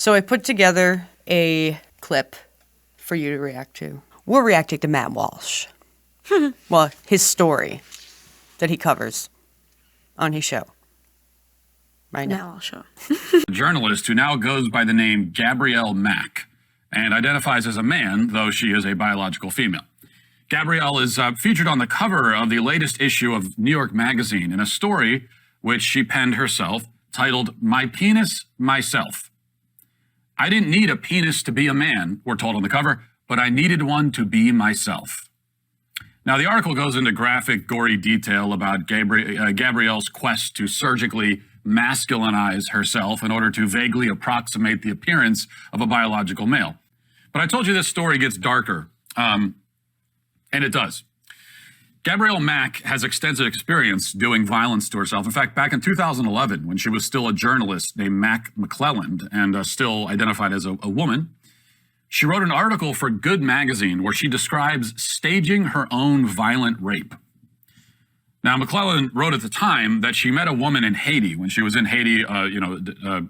So I put together a clip for you to react to. We're reacting to Matt Walsh. Well, his story that he covers on his show. Right now. Walsh show. A journalist who now goes by the name Gabrielle Mack and identifies as a man, though she is a biological female. Gabrielle is featured on the cover of the latest issue of New York Magazine in a story which she penned herself titled "My Penis, Myself." I didn't need a penis to be a man, we're told on the cover, but I needed one to be myself. Now, the article goes into graphic, gory detail about Gabrielle's quest to surgically masculinize herself in order to vaguely approximate the appearance of a biological male. But I told you this story gets darker, and it does. Gabrielle Mack has extensive experience doing violence to herself. In fact, back in 2011, when she was still a journalist named Mac McClelland and still identified as a woman, she wrote an article for Good Magazine where she describes staging her own violent rape. Now, McClelland wrote at the time that she met a woman in Haiti when she was in Haiti. I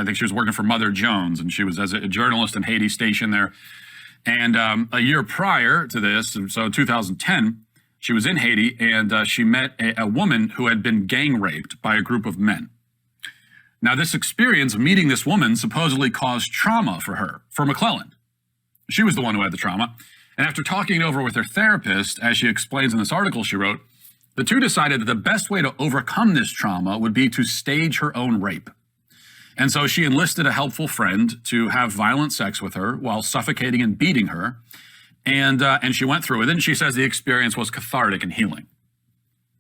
think she was working for Mother Jones, and she was as a journalist in Haiti stationed there. And a year prior to this, so in 2010, she was in Haiti, and she met a woman who had been gang raped by a group of men. Now, this experience of meeting this woman supposedly caused trauma for her, for McClelland. She was the one who had the trauma. And after talking it over with her therapist, as she explains in this article she wrote, the two decided that the best way to overcome this trauma would be to stage her own rape. And so she enlisted a helpful friend to have violent sex with her while suffocating and beating her. And she went through it. And she says the experience was cathartic and healing.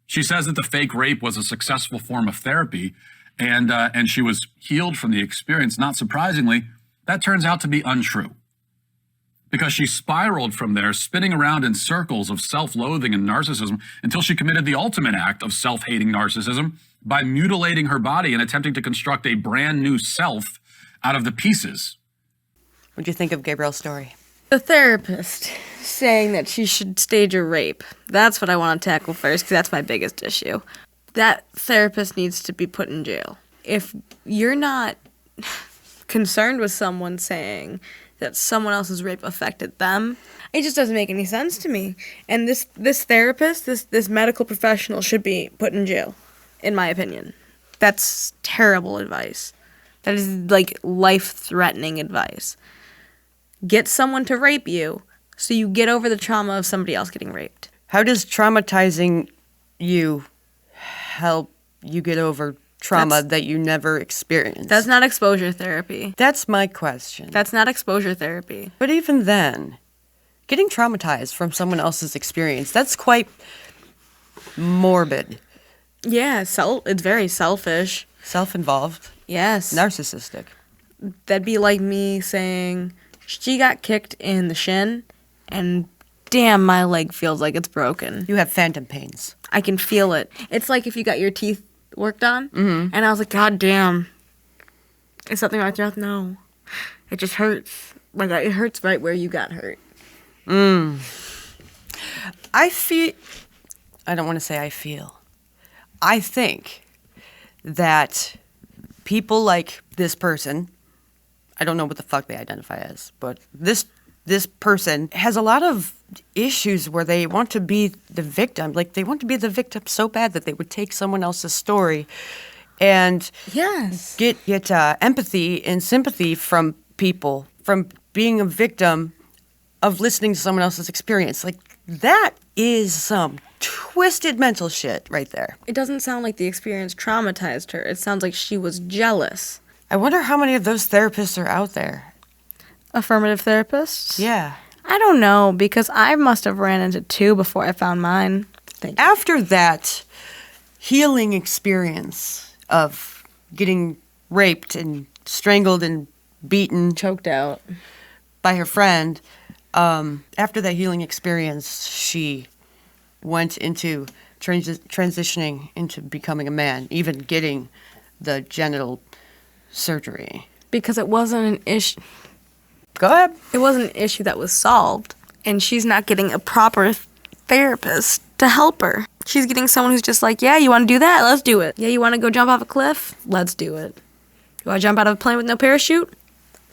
She says that the fake rape was a successful form of therapy, and she was healed from the experience. Not surprisingly, that turns out to be untrue, because she spiraled from there, spinning around in circles of self-loathing and narcissism until she committed the ultimate act of self-hating narcissism by mutilating her body and attempting to construct a brand new self out of the pieces. What do you think of Gabrielle's story? The therapist saying that she should stage a rape. That's what I want to tackle first, because that's my biggest issue. That therapist needs to be put in jail. If you're not concerned with someone saying that someone else's rape affected them, it just doesn't make any sense to me. And this therapist, this medical professional should be put in jail, in my opinion. That's terrible advice. That is like life-threatening advice. Get someone to rape you so you get over the trauma of somebody else getting raped. How does traumatizing you help you get over trauma that you never experienced? That's not exposure therapy. That's my question. That's not exposure therapy. But even then, getting traumatized from someone else's experience, that's quite morbid. Yeah, it's very selfish. Self-involved. Yes. Narcissistic. That'd be like me saying, she got kicked in the shin, and damn, my leg feels like it's broken. You have phantom pains. I can feel it. It's like if you got your teeth worked on, and I was like, God damn. Is something wrong with your mouth? No. It just hurts. Like, it hurts right where you got hurt. I don't want to say I feel. I think that people like this person, I don't know what the fuck they identify as, but this person has a lot of issues where they want to be the victim. Like, they want to be the victim so bad that they would take someone else's story and get empathy and sympathy from people, from being a victim of listening to someone else's experience. Like, that is some twisted mental shit right there. It doesn't sound like the experience traumatized her. It sounds like she was jealous. I wonder how many of those therapists are out there. Affirmative therapists? Yeah. I don't know, because I must have ran into 2 before I found mine. After that healing experience of getting raped and strangled and beaten, choked out by her friend, after that healing experience, she went into transitioning into becoming a man, even getting the genital surgery. Because it wasn't an issue. Go ahead. It wasn't an issue that was solved, and she's not getting a proper therapist to help her. She's getting someone who's just like, yeah, you want to do that? Let's do it. Yeah, you want to go jump off a cliff? Let's do it. You want to jump out of a plane with no parachute?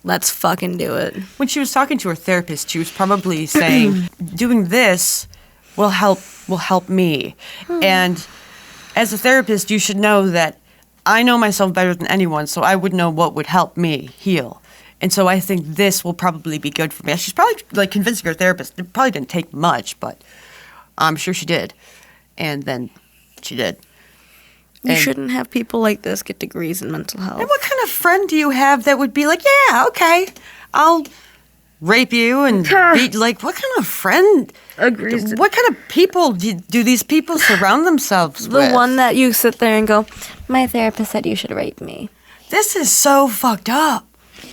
Let's fucking do it. When she was talking to her therapist, she was probably saying, doing this will help me. And as a therapist, you should know that I know myself better than anyone, so I would know what would help me heal. And so I think this will probably be good for me. She's probably like convincing her therapist. It probably didn't take much, but I'm sure she did. And then she did. You shouldn't have people like this get degrees in mental health. And what kind of friend do you have that would be like, yeah, okay, I'll rape you and beat, like, what kind of friend? Agrees. What kind of people do these people surround themselves with? The one that you sit there and go, my therapist said you should rape me. This is so fucked up.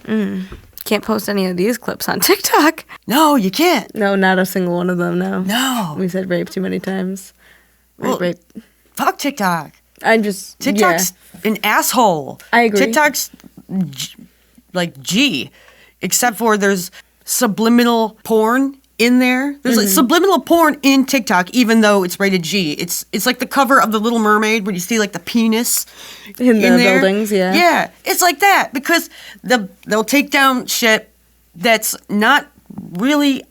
Can't post any of these clips on TikTok. No, you can't. No, not a single one of them, no. No. We said rape too many times. Rape. Fuck TikTok. I'm just, TikTok's an asshole. I agree. TikTok's G, except for there's subliminal porn in there. There's like subliminal porn in TikTok, even though it's rated G. It's like the cover of The Little Mermaid when you see like the penis in the there. buildings, yeah. Yeah, it's like that because they'll take down shit that's not really.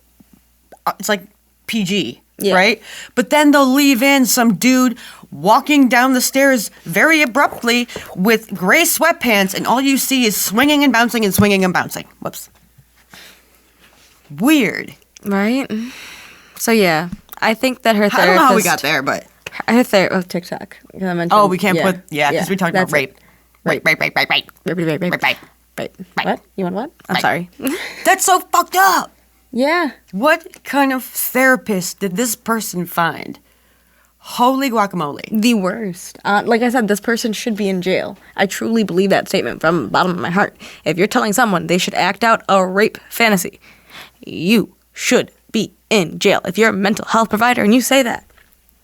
It's like PG, right? But then they'll leave in some dude walking down the stairs very abruptly with gray sweatpants, and all you see is swinging and bouncing and swinging and bouncing. Whoops. Weird. Right? So, yeah, I think that her therapist... I don't know how we got there, but... Her therapist... TikTok. I mentioned, oh, we can't put... Yeah, because we talked about rape. Rape. What? You want what? I'm sorry. That's so fucked up. Yeah. What kind of therapist did this person find? Holy guacamole. The worst. Like I said, this person should be in jail. I truly believe that statement from the bottom of my heart. If you're telling someone they should act out a rape fantasy, you should be in jail. If you're a mental health provider and you say that,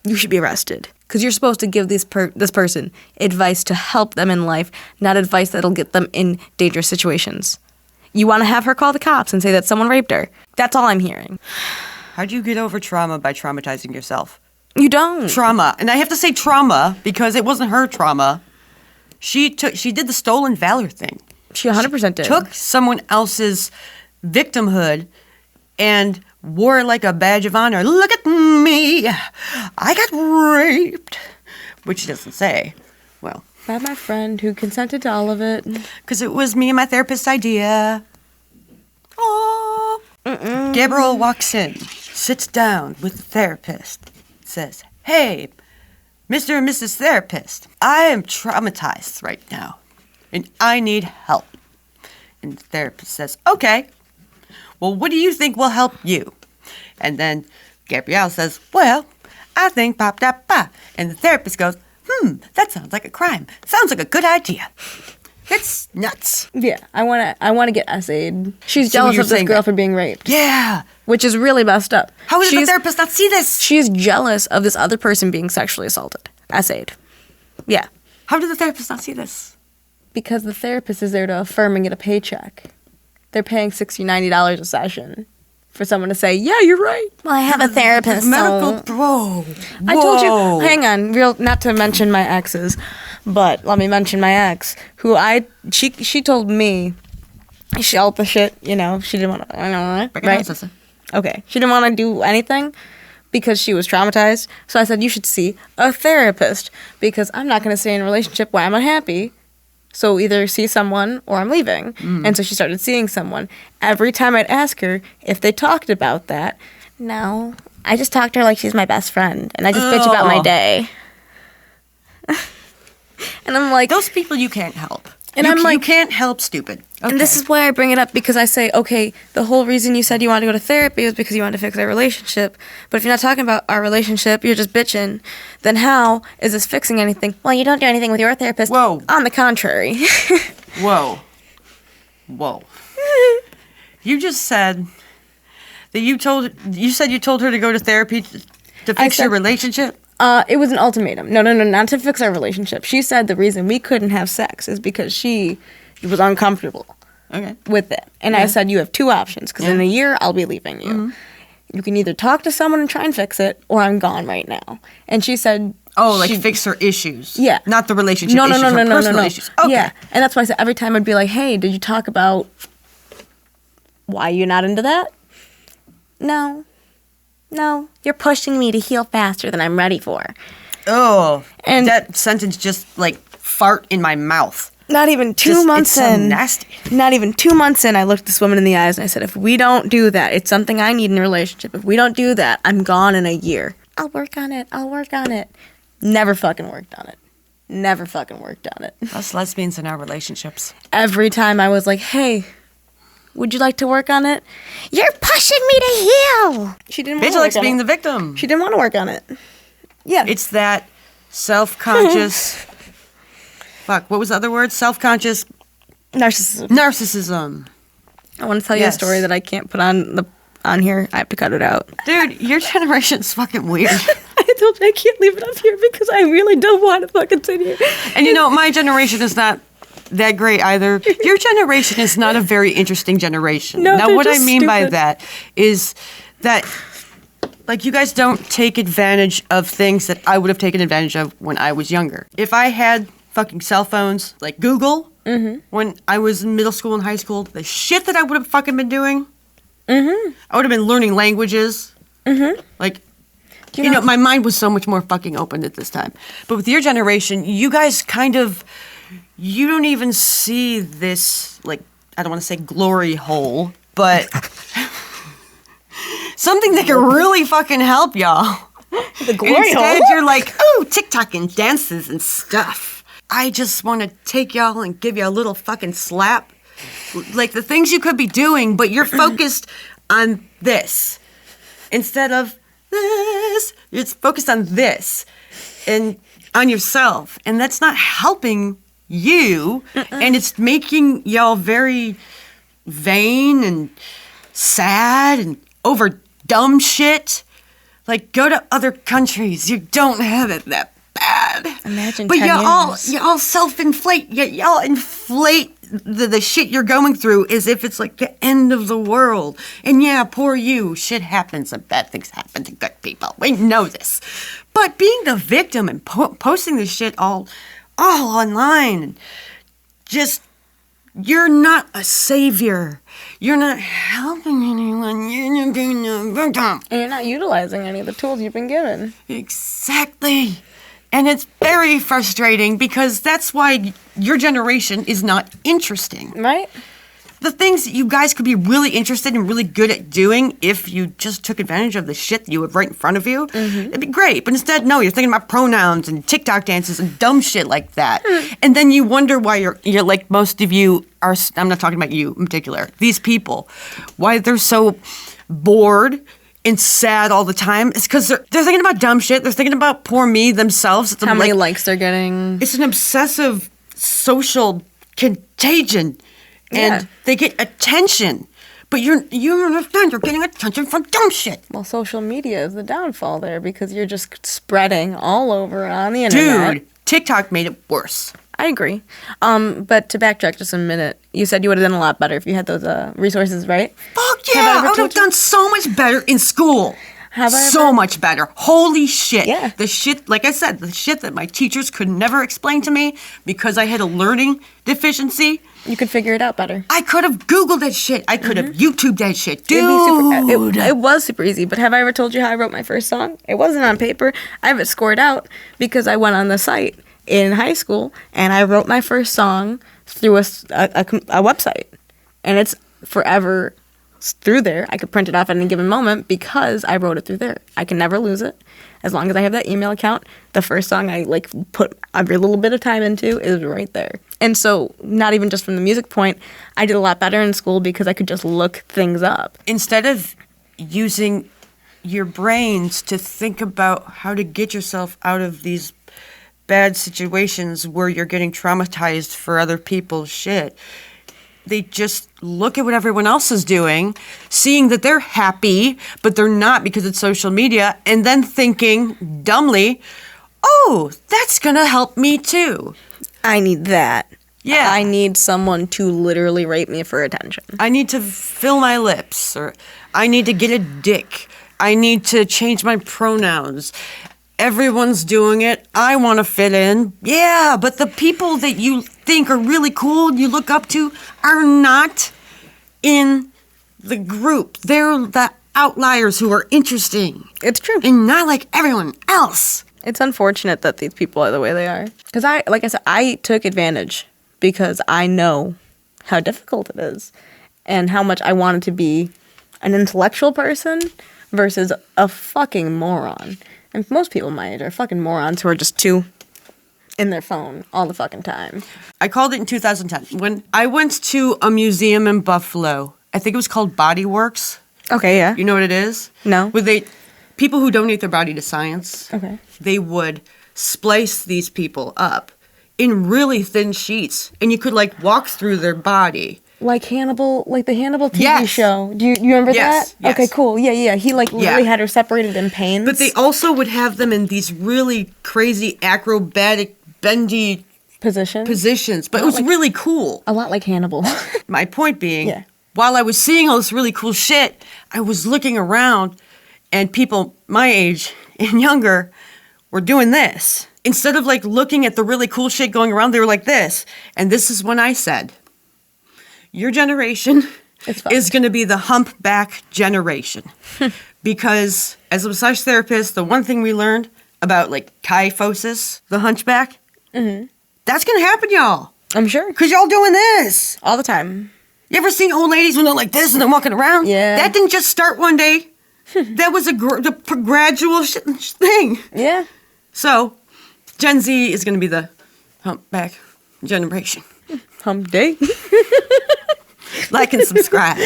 you should be arrested. Because you're supposed to give this person advice to help them in life, not advice that'll get them in dangerous situations. You want to have her call the cops and say that someone raped her. That's all I'm hearing. How'd you get over trauma by traumatizing yourself? You don't. Trauma. And I have to say trauma because it wasn't her trauma. She did the stolen valor thing. She 100% did. Took someone else's victimhood and wore it like a badge of honor. Look at me. I got raped. Which she doesn't say. Well. By my friend who consented to all of it. Because it was me and my therapist's idea. Aww. Gabriel walks in, sits down with the therapist, says, hey, Mr. and Mrs. Therapist, I am traumatized right now, and I need help. And the therapist says, okay, well, what do you think will help you? And then Gabrielle says, well, I think pop, da, ba. And the therapist goes, that sounds like a crime. Sounds like a good idea. That's nuts. Yeah, I wanna get essayed. She's jealous of this girl for being raped. Yeah. Which is really messed up. How does the therapist not see this? She's jealous of this other person being sexually assaulted. Essayed. Yeah. How did the therapist not see this? Because the therapist is there to affirm and get a paycheck. They're paying $60, $90 a session for someone to say, yeah, you're right. Well, I have a therapist. Medical, whoa. I told you, hang on, not to mention my exes, but let me mention my ex, who she told me, all the shit, you know, she didn't want to, right? Okay, she didn't want to do anything because she was traumatized. So I said, you should see a therapist because I'm not going to stay in a relationship where I'm unhappy. So either see someone or I'm leaving. And so she started seeing someone. Every time I'd ask her if they talked about that, no, I just talked to her like she's my best friend. And I just bitch about my day. And I'm like... Those people you can't help. And you can't help stupid. Okay. And this is why I bring it up, because I say, okay, the whole reason you said you wanted to go to therapy was because you wanted to fix our relationship. But if you're not talking about our relationship, you're just bitching, then how is this fixing anything? Well, you don't do anything with your therapist. Whoa. On the contrary. Whoa. You just said that you told her to go to therapy to fix your relationship? It was an ultimatum. No, not to fix our relationship. She said the reason we couldn't have sex is because she was uncomfortable with it. And I said, you have two options, because in a year, I'll be leaving you. You can either talk to someone and try and fix it, or I'm gone right now. And she said... Oh, like fix her issues. Yeah. Not the relationship No, issues, no, no, her no, no, personal no. issues. Okay. Yeah, and that's why I said every time I'd be like, hey, did you talk about why you're not into that? No. No, you're pushing me to heal faster than I'm ready for. Oh, And- that sentence just like fart in my mouth. Not even two Just- months it's so in. nasty. Not even 2 months in, I looked this woman in the eyes and I said, if we don't do that, it's something I need in a relationship. If we don't do that, I'm gone in a year. I'll work on it. I'll work on it. Never fucking worked on it. Never fucking worked on it. Us lesbians in our relationships. Every time I was like, hey, would you like to work on it? You're pushing me to heal. She didn't want Bitch to work likes on being it. the victim. She didn't want to work on it. Yeah. It's that self-conscious. Fuck, what was the other word? Self-conscious narcissism. narcissism. I want to tell you a Yes. story that I can't put on here. I have to cut it out. Dude, your generation's fucking weird. I told you I can't leave it up here because I really don't want to fucking sit here. And you know, my generation is not that great either. Your generation is not a very interesting generation. No, now, they're what I just mean by stupid. that is that, like, you guys don't take advantage of things that I would have taken advantage of when I was younger. If I had fucking cell phones like Google when I was in middle school and high school, the shit that I would have fucking been doing, I would have been learning languages. Like, you know, my mind was so much more fucking open at this time. But with your generation, you guys kind of, you don't even see this, like, I don't want to say glory hole, but something that can really fucking help y'all. The glory Instead, hole? you're like, oh, TikTok and dances and stuff. I just want to take y'all and give you a little fucking slap. Like the things you could be doing, but you're focused on this. Instead of this, it's focused on this and on yourself. And that's not helping you. And it's making y'all very vain and sad and over dumb shit. Like, go to other countries. You don't have it that bad. Imagine but 10 years. you all self-inflate. Y'all inflate the shit you're going through as if it's like the end of the world. And yeah, poor you. Shit happens and bad things happen to good people. We know this. But being the victim and posting this shit all online, and just, you're not a savior. You're not helping anyone. You're being the victim. And you're not utilizing any of the tools you've been given. Exactly. And it's very frustrating because that's why your generation is not interesting. Right? The things that you guys could be really interested and really good at doing if you just took advantage of the shit that you have right in front of you, it'd be great. But instead, no, you're thinking about pronouns and TikTok dances and dumb shit like that. And then you wonder why you're like most of you are, I'm not talking about you in particular, these people, why they're so bored and sad all the time. It's because they're thinking about dumb shit. They're thinking about poor me themselves. It's How many like, likes they're getting. it's an obsessive social contagion. And Yeah. they get attention. But you don't understand, you're getting attention from dumb shit. Well, social media is the downfall there because you're just spreading all over on the internet. Dude, TikTok made it worse. I agree. But to backtrack just a minute, you said you would have done a lot better if you had those resources, right? Fuck Have I yeah, ever I would told have you- done so much better in school. Have I so ever- much better. Holy shit. Yeah. The shit, like I said, the shit that my teachers could never explain to me because I had a learning deficiency. You could figure it out better. I could have Googled that shit. I could have YouTubed that shit. Dude. It'd be it was super easy, but have I ever told you how I wrote my first song? It wasn't on paper. I have it scored out because I went on the site in high school and I wrote my first song through a website. And it's forever through there. I could print it off at any given moment because I wrote it through there. I can never lose it. As long as I have that email account, the first song I like put every little bit of time into is right there. And so not even just from the music point, I did a lot better in school because I could just look things up. Instead of using your brains to think about how to get yourself out of these bad situations where you're getting traumatized for other people's shit, they just look at what everyone else is doing, seeing that they're happy, but they're not because it's social media, and then thinking dumbly, oh, that's gonna help me too. I need that. Yeah. I need someone to literally rape me for attention. I need to fill my lips, or I need to get a dick. I need to change my pronouns. everyone's doing it. I want to fit in. Yeah, but the people that you think are really cool, you look up to, are not in the group. They're the outliers who are interesting It's true. and not like everyone else. It's unfortunate that these people are the way they are. Because like I said, I took advantage because I know how difficult it is and how much I wanted to be an intellectual person versus a fucking moron. And most people my age are fucking morons who are just too in their phone all the fucking time. I called it in 2010 when I went to a museum in Buffalo. I think it was called Body Works. Okay, yeah. You know what it is? No. Where people who donate their body to science, Okay. they would splice these people up in really thin sheets, and you could like walk through their body. Like Hannibal, like the Hannibal TV Yes. show. Do you remember Yes, that? yes. Okay, cool. Yeah. He like literally Yeah. had her separated in pains. But they also would have them in these really crazy acrobatic, bendy position. positions. But it was really cool. A lot like Hannibal. My point being, Yeah. while I was seeing all this really cool shit, I was looking around, and people my age and younger were doing this. Instead of like looking at the really cool shit going around, they were like this. And this is when I said, your generation It's fucked. is going to be the humpback generation. Because as a massage therapist, the one thing we learned about like kyphosis, the hunchback, that's going to happen, y'all. I'm sure. Because y'all doing this. All the time. You ever seen old ladies when they're like this and they're walking around? Yeah. That didn't just start one day. That was a gradual thing. Yeah. So, Gen Z is going to be the humpback generation. Hump day. Like and subscribe.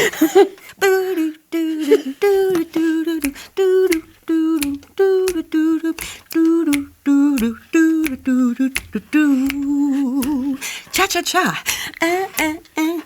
Cha cha cha.